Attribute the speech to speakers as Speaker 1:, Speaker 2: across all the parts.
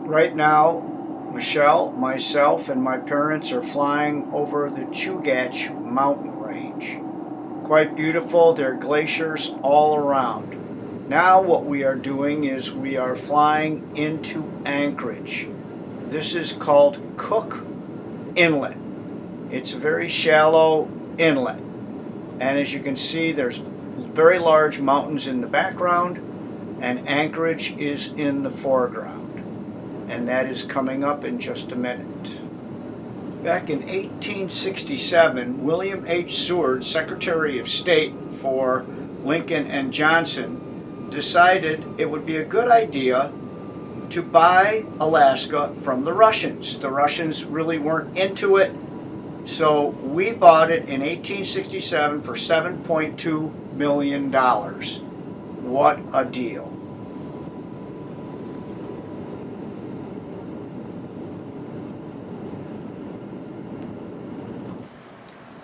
Speaker 1: Right now, Michelle, myself, and my parents are flying over the Chugach mountain range. Quite beautiful. There are glaciers all around. Now what we are doing is we are flying into Anchorage. This is called Cook Inlet. It's a very shallow inlet. And as you can see, there's very large mountains in the background, and Anchorage is in the foreground. And that is coming up in just a minute. Back in 1867, William H. Seward, Secretary of State for Lincoln and Johnson, decided it would be a good idea to buy Alaska from the Russians. The Russians really weren't into it, so we bought it in 1867 for $7.2 million. What a deal.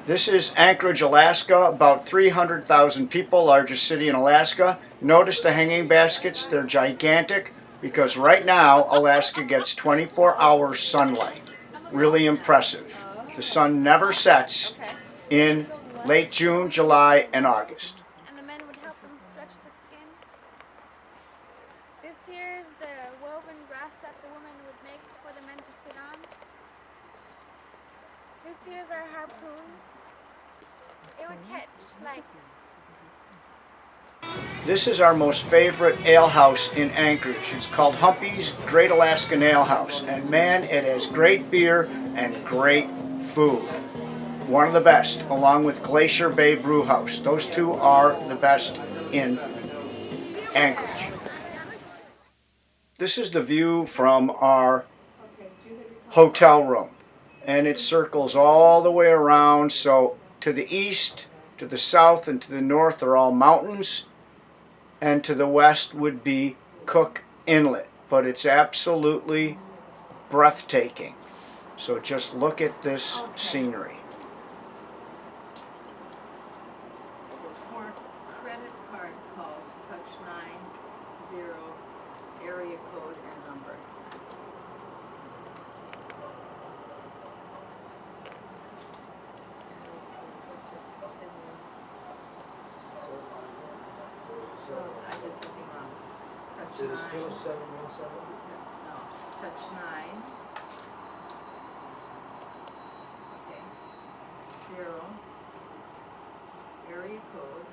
Speaker 1: This is Anchorage, Alaska, about 300,000 people, largest city in Alaska. Notice the hanging baskets, they're gigantic because right now Alaska gets 24-hour sunlight. Really impressive. The sun never sets in late June, July, and August.
Speaker 2: And the men would help them stretch the skin. This here is the woven grass that the women would make for the men to sit on. This here is our harpoon. It would catch like...
Speaker 1: This is our most favorite ale house in Anchorage. It's called Humpy's Great Alaskan Ale House. And man, it has great beer and great food. One of the best, along with Glacier Bay Brew House. Those two are the best in Anchorage. This is the view from our hotel room. And it circles all the way around, so to the east, to the south, and to the north are all mountains, and to the west would be Cook Inlet. But it's absolutely breathtaking. So just look at this scenery.
Speaker 3: For credit card calls, touch 90, area code and number. I did something wrong. Touch 9.
Speaker 4: It is still 717?
Speaker 3: No, touch 9. Okay. 0. Area code.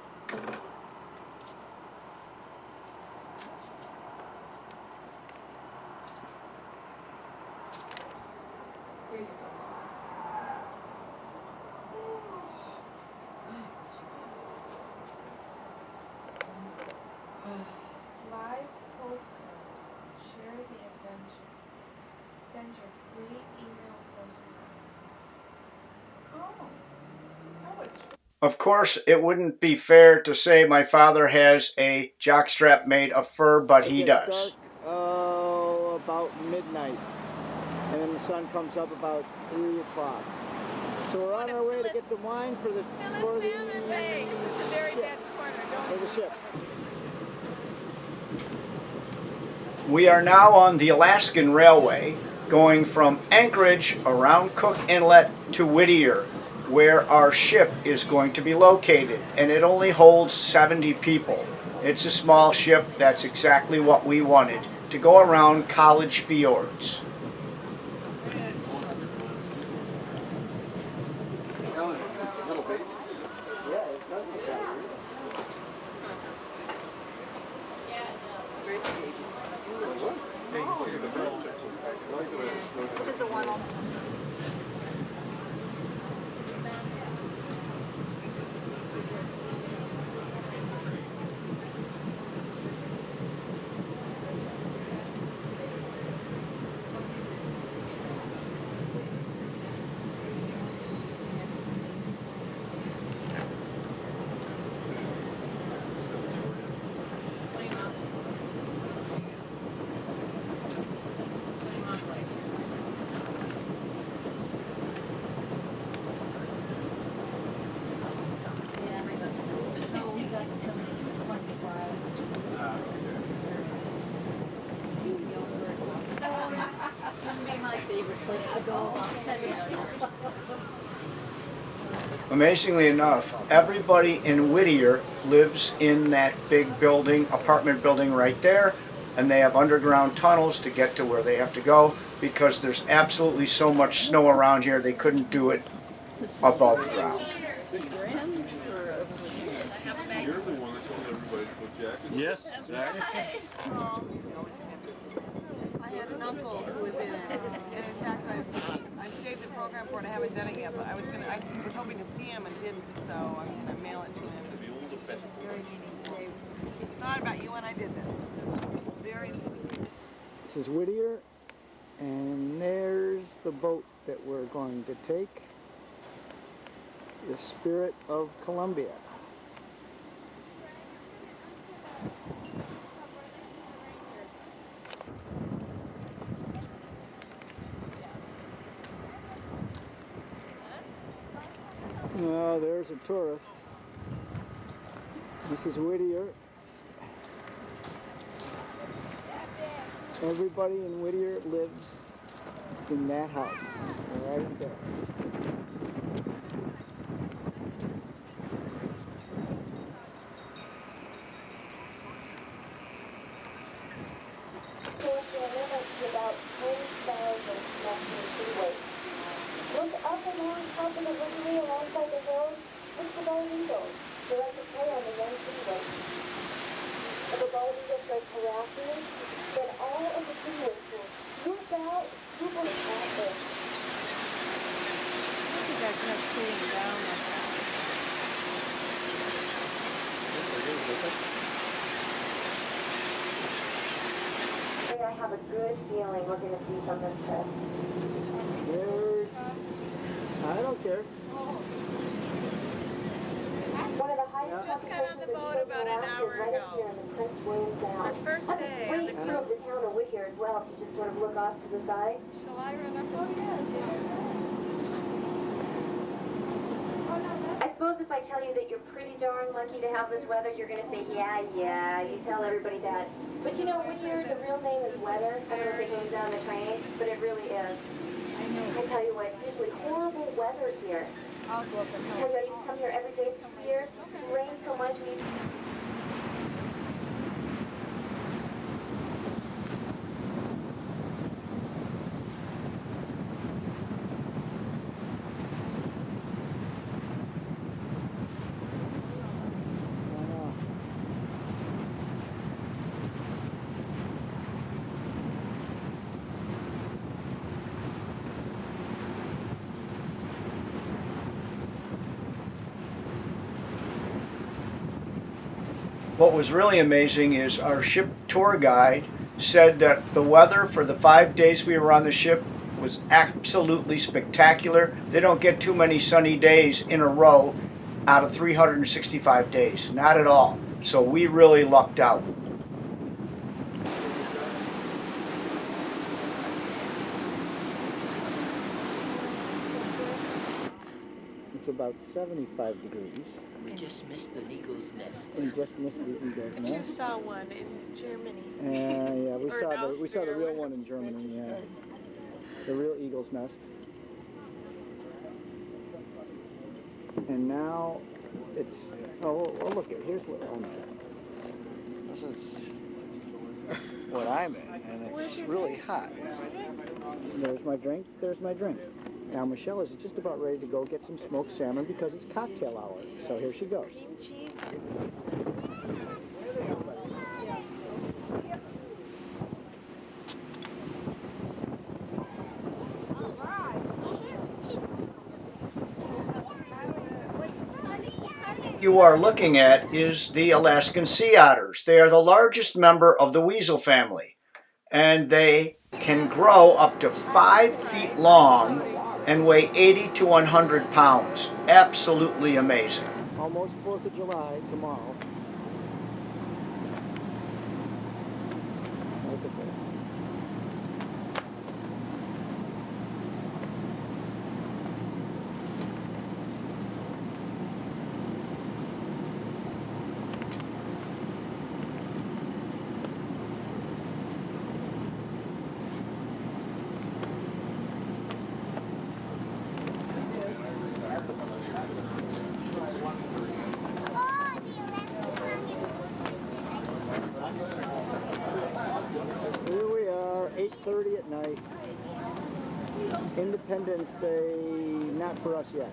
Speaker 3: Here you go, Susan.
Speaker 5: Live postcard. Share the adventure. Send your free email postcards. Oh, it's
Speaker 1: Of course, it wouldn't be fair to say my father has a jockstrap made of fur, but he does.
Speaker 6: About midnight, and then the sun comes up about 3 o'clock. So we're on our way to get some wine for the
Speaker 2: This is a very bad corner.
Speaker 6: for the ship.
Speaker 1: We are now on the Alaskan Railway, going from Anchorage around Cook Inlet to Whittier, where our ship is going to be located, and it only holds 70 people. It's a small ship. That's exactly what we wanted, to go around college fjords.
Speaker 2: This is the one on...
Speaker 1: Amazingly enough, everybody in Whittier lives in that big building, apartment building right there, and they have underground tunnels to get to where they have to go because there's absolutely so much snow around here they couldn't do it above ground.
Speaker 7: You're the one that told everybody to put jackets.
Speaker 8: Yes, exactly.
Speaker 3: I had an uncle who was in it, and in fact, I saved the program for it. I haven't done it yet, but I was hoping to see him and didn't, so I'm gonna mail it to him. Very meaning. Say, thought about you when I did this. Very meaning.
Speaker 6: This is Whittier, and there's the boat that we're going to take. The Spirit of Columbia. Oh, there's a tourist. This is Whittier. Everybody in Whittier lives in that house, right there.
Speaker 9: About 10,000 national weight. Look up along top of the river alongside the hills. Look for bald eagles. They like to play on the young freeway. If a bald eagle starts harassing you, then all of the freeways will swoop out, swoop on the top there.
Speaker 3: I think that's not cooling down like that.
Speaker 9: I have a good feeling we're going to see some this trip.
Speaker 6: There's... I don't care.
Speaker 9: One of the highest
Speaker 3: Just got on the boat about an hour
Speaker 9: right up
Speaker 3: ago.
Speaker 9: here in the Prince William Sound.
Speaker 3: Our first
Speaker 9: That's
Speaker 3: day
Speaker 9: a
Speaker 3: on
Speaker 9: great
Speaker 3: the
Speaker 9: view of the town of Whittier as well, if you just sort of look off to the side.
Speaker 3: Shall I run up? Oh, yes.
Speaker 9: I suppose if I tell you that you're pretty darn lucky to have this weather, you're going to say, yeah, you tell everybody that. But you know, Whittier, the real name is weather. I don't know if it comes down the train, but it really is.
Speaker 3: I know.
Speaker 9: I tell you what, usually horrible weather here.
Speaker 3: I'll go up and
Speaker 9: I tell you, I used to come here every day for 2 years. It rained so much, we
Speaker 1: What was really amazing is our ship tour guide said that the weather for the 5 days we were on the ship was absolutely spectacular. They don't get too many sunny days in a row out of 365 days, not at all. So we really lucked out.
Speaker 6: It's about 75 degrees.
Speaker 10: We just missed the eagle's nest.
Speaker 6: We just missed the eagle's
Speaker 3: But you
Speaker 6: nest.
Speaker 3: saw one in Germany.
Speaker 6: Yeah, we
Speaker 3: Or
Speaker 6: saw
Speaker 3: in
Speaker 6: we saw the
Speaker 3: Austria,
Speaker 6: real
Speaker 3: whatever
Speaker 6: one in Germany. Yeah,
Speaker 3: registered.
Speaker 6: the real eagle's nest. And now it's oh look it here's what I'm at. This is what I'm in, and it's really hot. There's my drink. There's my drink. Now Michelle is just about ready to go get some smoked salmon because it's cocktail hour. So here she goes.
Speaker 3: Cream cheese.
Speaker 1: You are looking at is the Alaskan sea otters. They are the largest member of the weasel family, and they can grow up to 5 feet long and weigh 80 to 100 pounds. Absolutely amazing.
Speaker 6: Almost 4th of July tomorrow. Look at this. 8:30 at night. Independence Day, not for us yet.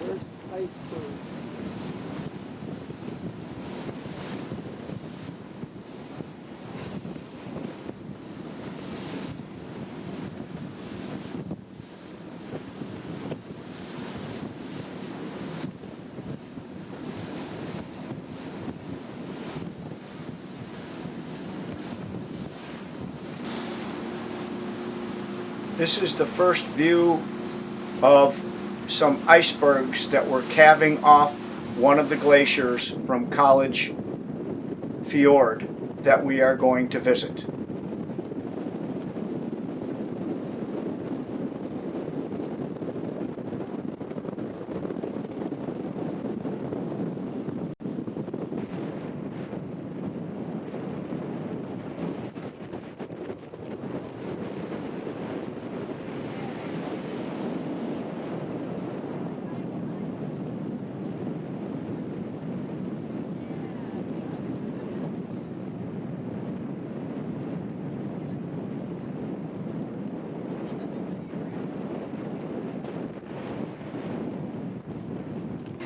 Speaker 6: There's icebergs.
Speaker 1: This is the first view of some icebergs that were calving off one of the glaciers from College Fjord that we are going to visit.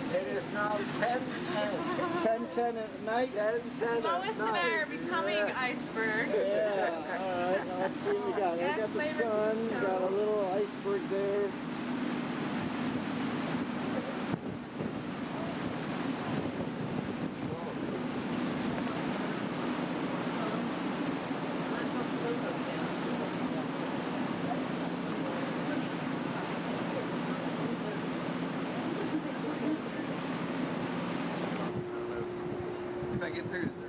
Speaker 6: It is now 10:10. 10:10 at night? 10:10
Speaker 3: Lois and I are becoming icebergs.
Speaker 6: Yeah, alright, now let's see what we got. We got the sun, got a little iceberg there.
Speaker 7: If I get pictures there.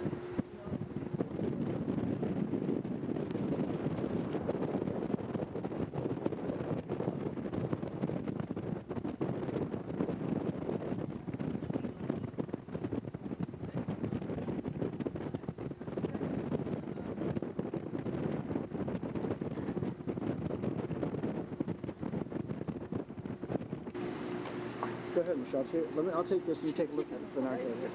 Speaker 6: Go ahead, Michelle. I'll take this and you take a look at the binoculars.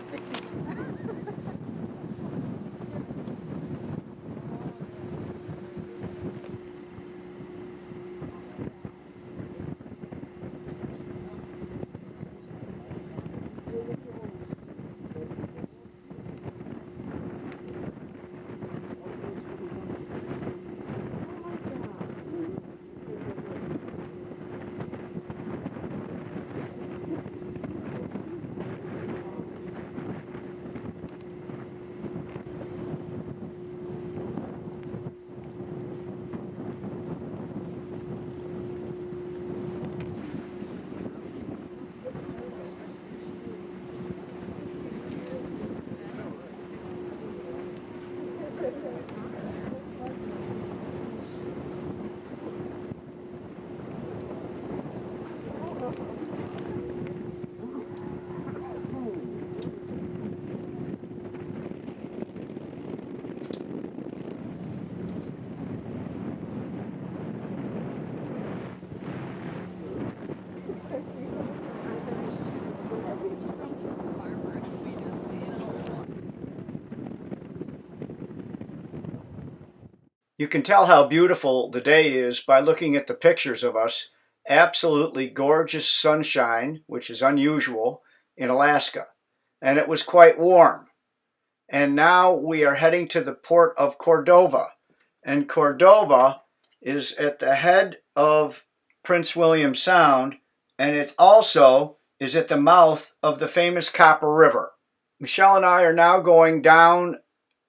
Speaker 1: You can tell how beautiful the day is by looking at the pictures of us. Absolutely gorgeous sunshine, which is unusual in Alaska. And it was quite warm. And now we are heading to the port of Cordova. And Cordova is at the head of Prince William Sound, and it also is at the mouth of the famous Copper River. Michelle and I are now going down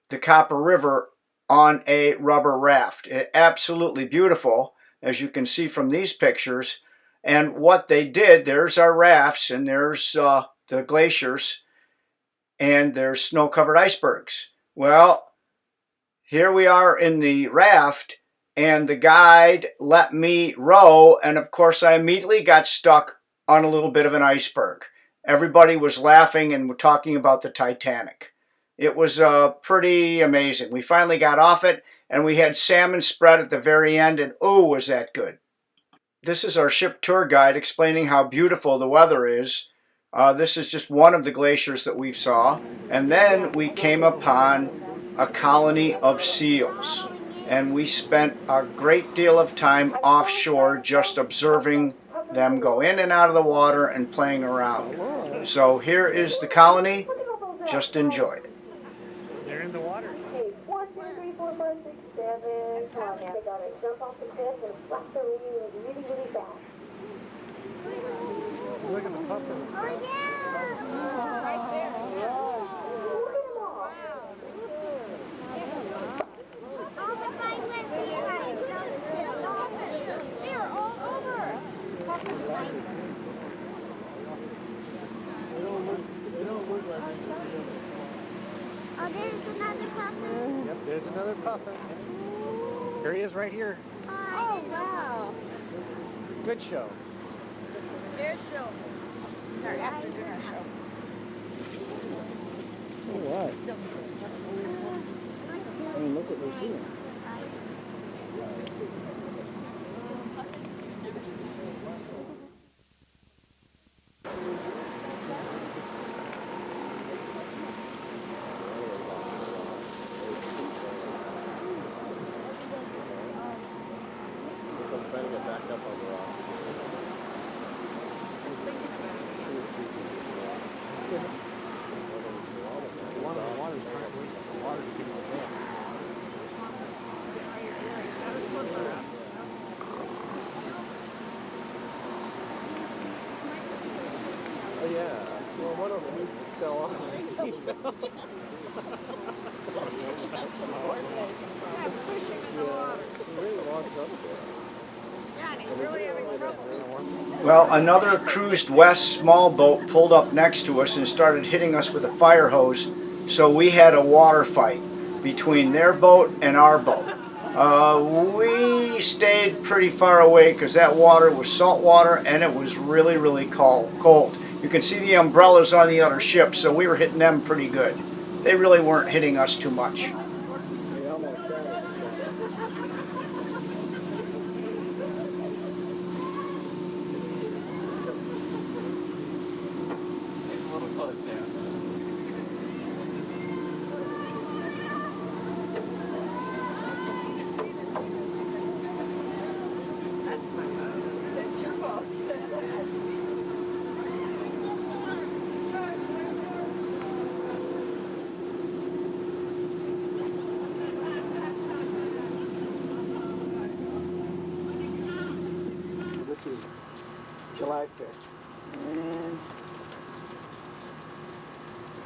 Speaker 1: the Copper River on a rubber raft. Absolutely beautiful, as you can see from these pictures. And what they did, there's our rafts, and there's the glaciers, and there's snow-covered icebergs. Well, here we are in the raft, and the guide let me row, and of course I immediately got stuck on a little bit of an iceberg. Everybody was laughing and talking about the Titanic. It was pretty amazing. We finally got off it, and we had salmon spread at the very end, and oh, was that good. This is our ship tour guide explaining how beautiful the weather is. This is just one of the glaciers that we saw. And then we came upon a colony of seals. And we spent a great deal of time offshore just observing them go in and out of the water and playing around. So here is the colony. Just enjoy it.
Speaker 6: They're in the water.
Speaker 9: Okay, 1, 2, 3, 4, 5, 6, 7. Come on, they gotta jump off the cliff and flap their wings really, really fast.
Speaker 6: Look at the puffins.
Speaker 2: Oh, yeah. Right there.
Speaker 9: Look at them all.
Speaker 2: All the penguins behind those two. They are all over.
Speaker 6: They don't look like this.
Speaker 2: Oh, there's another puffin.
Speaker 6: Yep, there's another puffin. Here he is right here.
Speaker 2: Oh, wow.
Speaker 6: Good show.
Speaker 3: Their show. It's our after dinner show.
Speaker 6: So what? I mean, look what we're seeing.
Speaker 7: So I'm trying to get back up on the rock. Oh yeah. Well, one of them fell off. He really walks up there.
Speaker 3: Yeah, and he's really having trouble.
Speaker 1: Well, another cruised west small boat pulled up next to us and started hitting us with a fire hose, so we had a water fight between their boat and our boat. We stayed pretty far away because that water was salt water and it was really, really cold. You can see the umbrellas on the other ship, so we were hitting them pretty good. They really weren't hitting us too much.
Speaker 3: That's your fault.
Speaker 6: This is July 5th.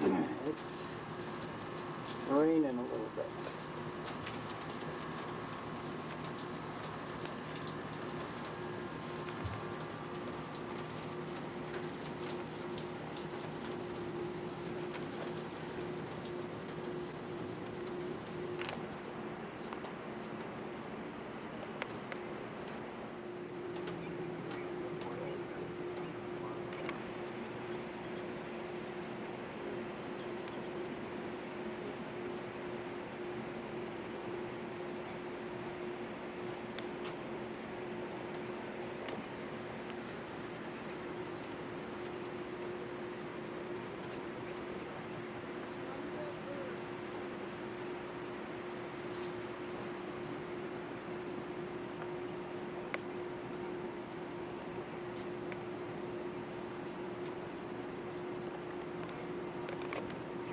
Speaker 6: And it's raining a little bit.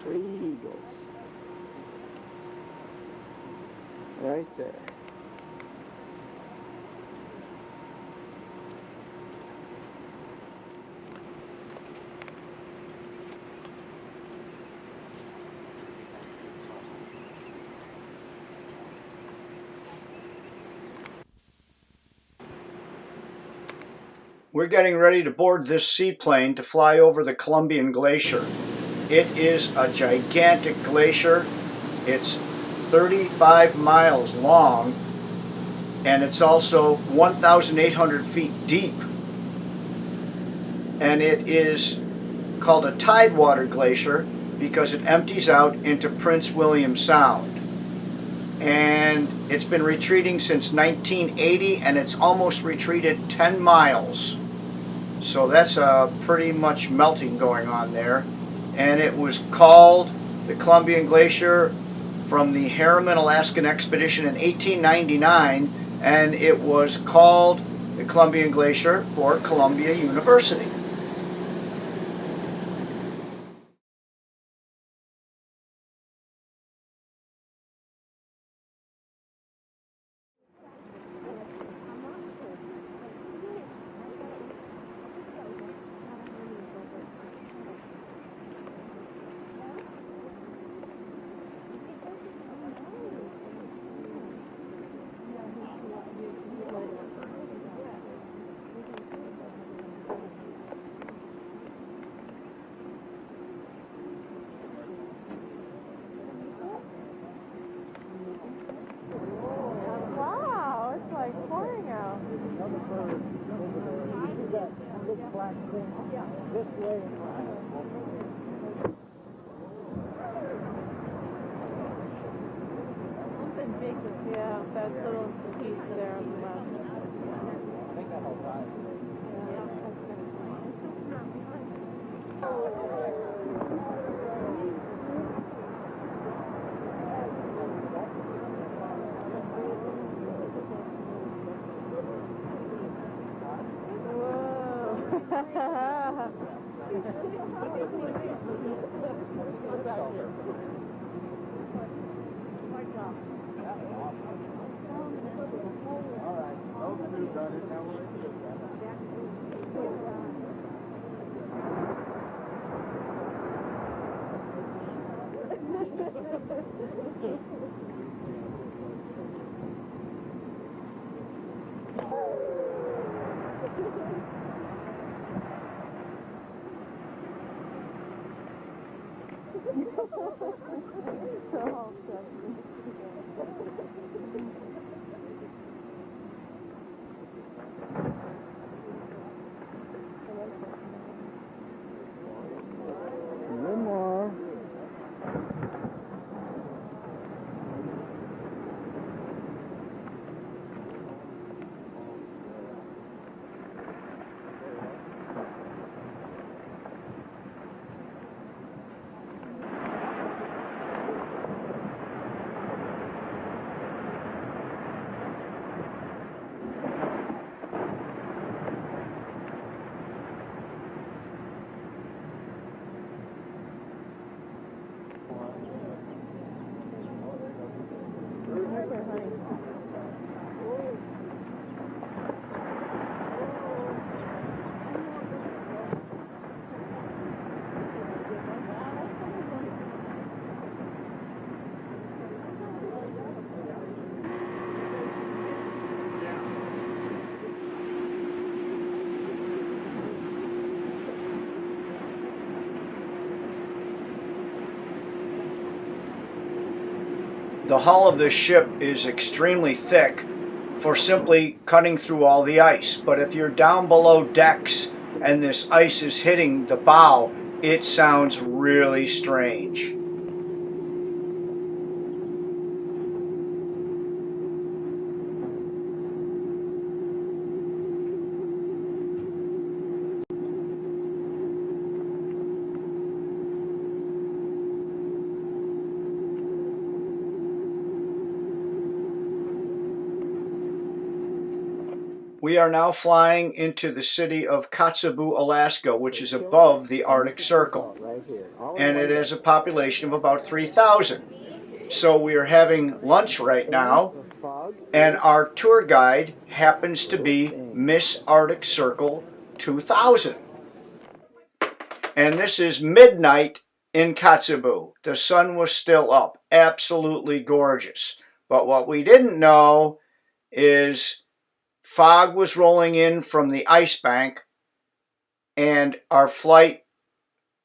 Speaker 6: Three eagles. Right there.
Speaker 1: We're getting ready to board this seaplane to fly over the Columbian Glacier. It is a gigantic glacier. It's 35 miles long, and it's also 1,800 feet deep. And it is called a tidewater glacier because it empties out into Prince William Sound. and it's been retreating since 1980, and it's almost retreated 10 miles. So that's pretty much melting going on there. And it was called the Columbian Glacier from the Harriman Alaskan Expedition in 1899, and it was called the Columbian Glacier for Columbia University.
Speaker 3: Wow, it's like pouring out. Yeah, that little piece there on the left.
Speaker 6: One more.
Speaker 1: The hull of this ship is extremely thick for simply cutting through all the ice. But if you're down below decks and this ice is hitting the bow, it sounds really strange. We are now flying into the city of Kotzebue, Alaska, which is above the Arctic Circle, and it has a population of about 3,000. So we are having lunch right now, and our tour guide happens to be Miss Arctic Circle 2000. And this is midnight in Kotzebue. The sun was still up, absolutely gorgeous. But what we didn't know is fog was rolling in from the ice bank, and our flight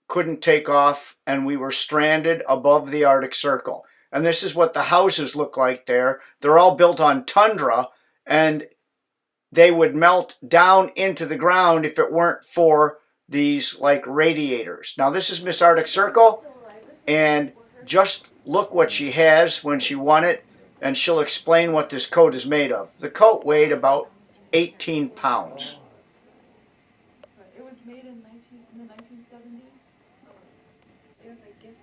Speaker 1: couldn't take off, and we were stranded above the Arctic Circle. And this is what the houses look like there. They're all built on tundra, and they would melt down into the ground if it weren't for these like radiators. Now this is Miss Arctic Circle, and just look what she has when she won it. and she'll explain what this coat is made of. The coat weighed about 18 pounds.
Speaker 8: It was made in the 1970s. It was a gift.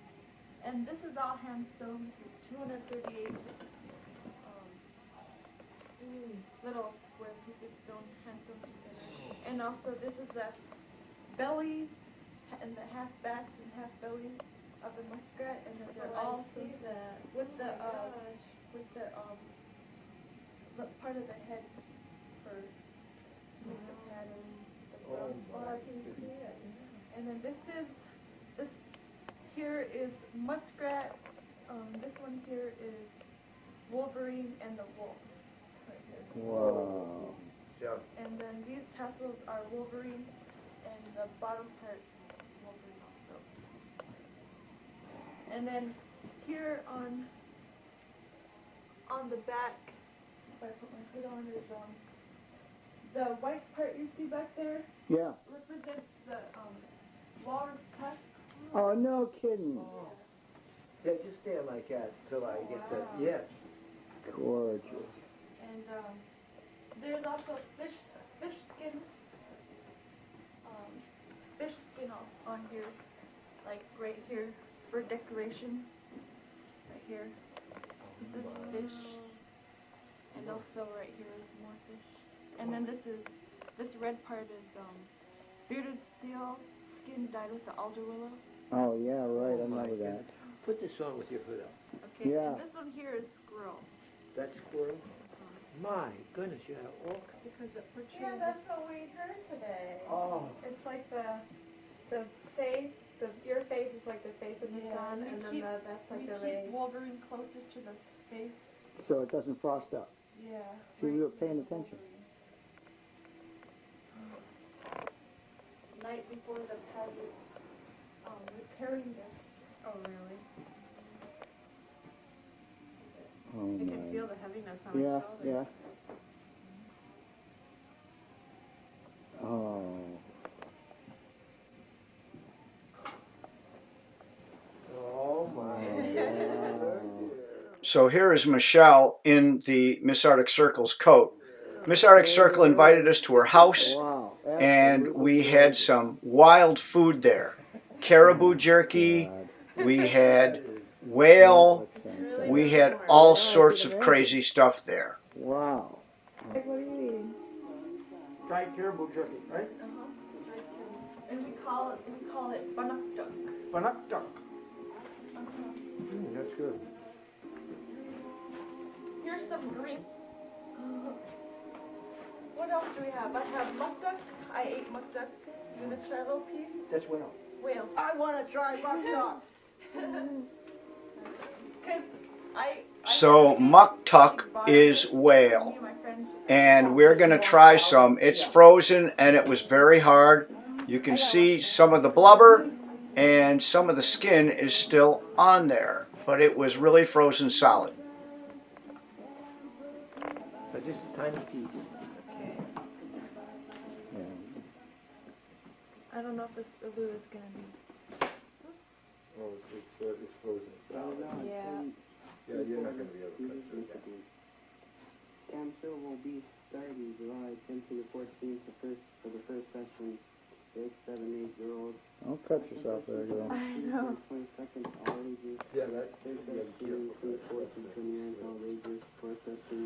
Speaker 8: And this is all hand sewn, 238 little square pieces sewn, hand sewn together. And also this is the belly and the half backs and half bellies of the muskrat, and then they're all sewn with the part of the head for to make the pattern. I can see it. And then this here is muskrat. This one here is Wolverine and the wolf. Right here.
Speaker 6: Wow.
Speaker 8: And then these tassels are Wolverine, and the bottom part Wolverine also. And then here on the back, if I put my hood on, is the white part you see back there
Speaker 6: Yeah.
Speaker 8: represents the walrus tusk.
Speaker 6: Oh, no kidding.
Speaker 4: Yeah, just stand like that till I get the, yes.
Speaker 6: Gorgeous.
Speaker 8: And there's also fish skin on here, like right here for decoration. Right here, this fish, and also right here is more fish. And then this red part is bearded seal skin dyed with the alder willow.
Speaker 6: Oh, yeah, right. I remember that.
Speaker 4: Put this on with your hood up.
Speaker 8: Okay.
Speaker 6: Yeah.
Speaker 8: And this one here is squirrel.
Speaker 4: That squirrel? My goodness, you have all kinds.
Speaker 8: Because it portrays.
Speaker 5: Yeah, that's what we heard today.
Speaker 4: Oh.
Speaker 5: It's like the face, your face is like the face of the sun, and then that's like the
Speaker 8: keep
Speaker 5: rays.
Speaker 8: Wolverine closest to the face.
Speaker 6: So it doesn't frost up.
Speaker 8: Yeah.
Speaker 6: See, we were paying attention.
Speaker 8: Night before the pageant, repairing this.
Speaker 5: Oh, really?
Speaker 6: Oh,
Speaker 8: You can
Speaker 6: my.
Speaker 8: feel the heaviness on
Speaker 6: Yeah,
Speaker 8: his shoulder.
Speaker 6: yeah. Oh.
Speaker 4: Oh, my.
Speaker 1: So here is Michelle in the Miss Arctic Circle's coat. Miss Arctic Circle invited us to her house,
Speaker 6: Wow.
Speaker 1: and we had some wild food there. Caribou jerky, we had whale, we had all sorts of crazy stuff there.
Speaker 6: Wow.
Speaker 5: What are you eating?
Speaker 4: Fried caribou jerky, right?
Speaker 8: And we call it bannock.
Speaker 4: Bannock duck. That's good.
Speaker 8: Here's some green. What else do we have? I have muck duck. I ate muck duck. You want to try a little piece?
Speaker 4: That's well.
Speaker 8: Whale.
Speaker 4: I want to try muck duck.
Speaker 1: So muktuk is whale, and we're going to try some. It's frozen and it was very hard. You can see some of the blubber and some of the skin is still on there, but it was really frozen solid.
Speaker 4: But just a tiny piece.
Speaker 8: I don't know if this glue is going to be.
Speaker 7: Oh, it's frozen solid.
Speaker 8: Yeah.
Speaker 7: Yeah, you're not going to be able to cut through that.
Speaker 11: Camp Show will be starting July 10th to the 14th for the first session. 6, 7, 8-year-olds.
Speaker 6: Don't cut yourself there, girl.
Speaker 8: I know.
Speaker 11: 22nd, all ages.
Speaker 7: Yeah, that,
Speaker 11: Third
Speaker 7: you gotta be
Speaker 11: session,
Speaker 7: careful.
Speaker 11: 24th to 29th, all ages. Fourth session,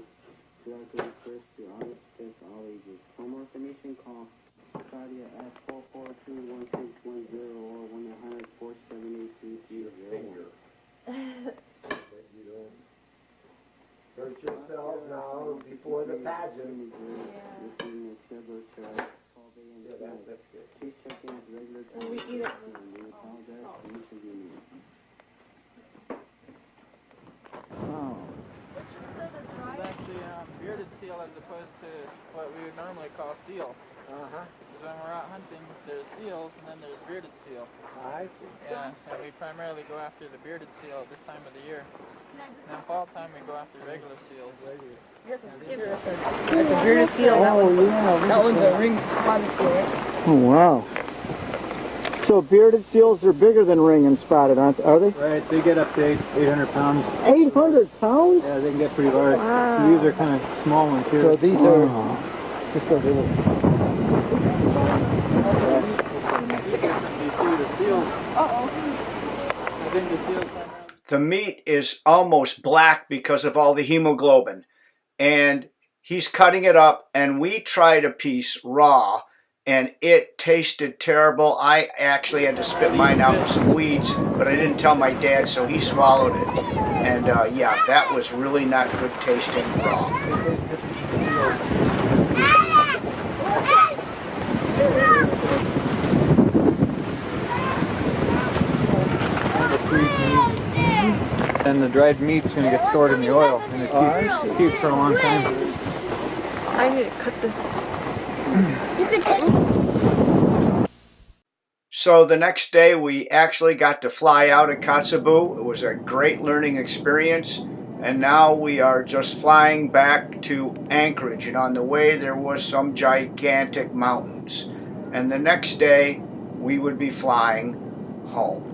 Speaker 11: July 31st to August 5th, all ages. For more information, call Claudia at 442-1610 or 1-800-478-3301.
Speaker 7: You don't hurt yourself now before the pageant. Yeah, that's good.
Speaker 11: Please check in at regular
Speaker 8: And we eat it.
Speaker 11: and we apologize for inconvenience.
Speaker 6: Wow.
Speaker 12: It's actually bearded seal as opposed to what we would normally call seal.
Speaker 4: Uh-huh.
Speaker 12: Because when we're out hunting, there's seals and then there's bearded seal.
Speaker 4: I see.
Speaker 12: Yeah, and we primarily go after the bearded seal at this time of the year. And in fall time, we go after regular seals.
Speaker 8: That's a bearded seal.
Speaker 6: Oh, yeah.
Speaker 8: That one's a ring spotted seal.
Speaker 6: Oh, wow. So bearded seals are bigger than ring and spotted, aren't they? Are they?
Speaker 12: Right, they get up to 800 pounds.
Speaker 6: 800 pounds?
Speaker 12: Yeah, they can get pretty large.
Speaker 6: Wow.
Speaker 12: These are kind of small ones here.
Speaker 6: So these are just a little...
Speaker 1: The meat is almost black because of all the hemoglobin. And he's cutting it up, and we tried a piece raw, and it tasted terrible. I actually had to spit mine out with some weeds, but I didn't tell my dad, so he swallowed it. And yeah, that was really not good tasting raw.
Speaker 12: And the dried meat's going to get stored in the oil, and it keeps for a long time.
Speaker 5: I need to cut this.
Speaker 1: So the next day we actually got to fly out of Kotzebue. It was a great learning experience, and now we are just flying back to Anchorage, and on the way there was some gigantic mountains. And the next day we would be flying home.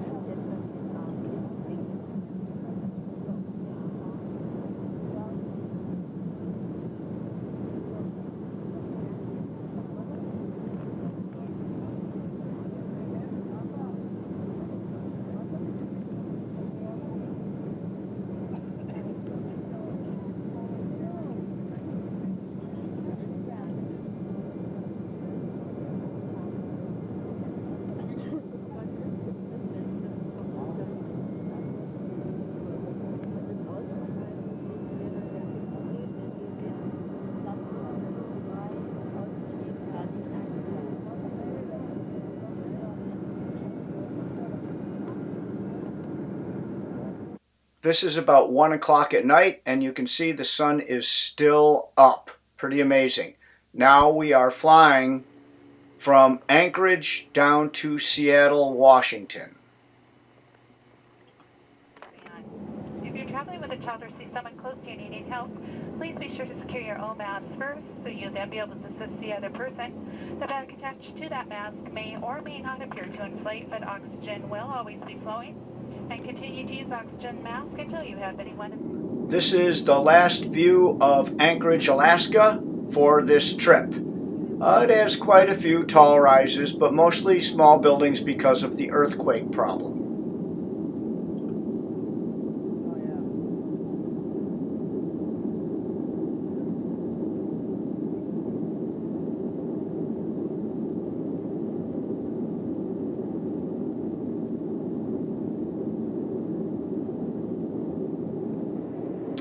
Speaker 1: This is about 1 o'clock at night, and you can see the sun is still up. Pretty amazing. Now we are flying from Anchorage down to Seattle, Washington.
Speaker 13: If you're traveling with a child or see someone close to you needing help, please be sure to secure your own mask first, so you'll then be able to assist the other person. The bag attached to that mask may or may not appear to inflate, but oxygen will always be flowing. And continue to use oxygen mask until you have anyone.
Speaker 1: This is the last view of Anchorage, Alaska for this trip. It has quite a few tall rises, but mostly small buildings because of the earthquake problem.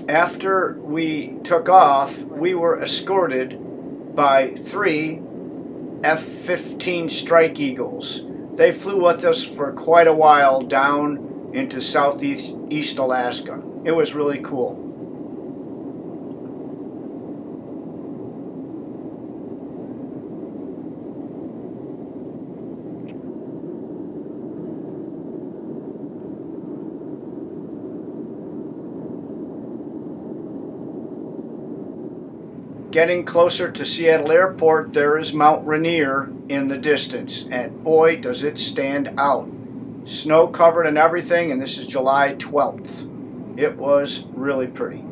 Speaker 1: After we took off, we were escorted by 3 F-15 Strike Eagles. They flew with us for quite a while down into southeast Alaska. It was really cool. Getting closer to Seattle Airport, there is Mount Rainier in the distance, and boy does it stand out. Snow covered and everything, and this is July 12th. It was really pretty.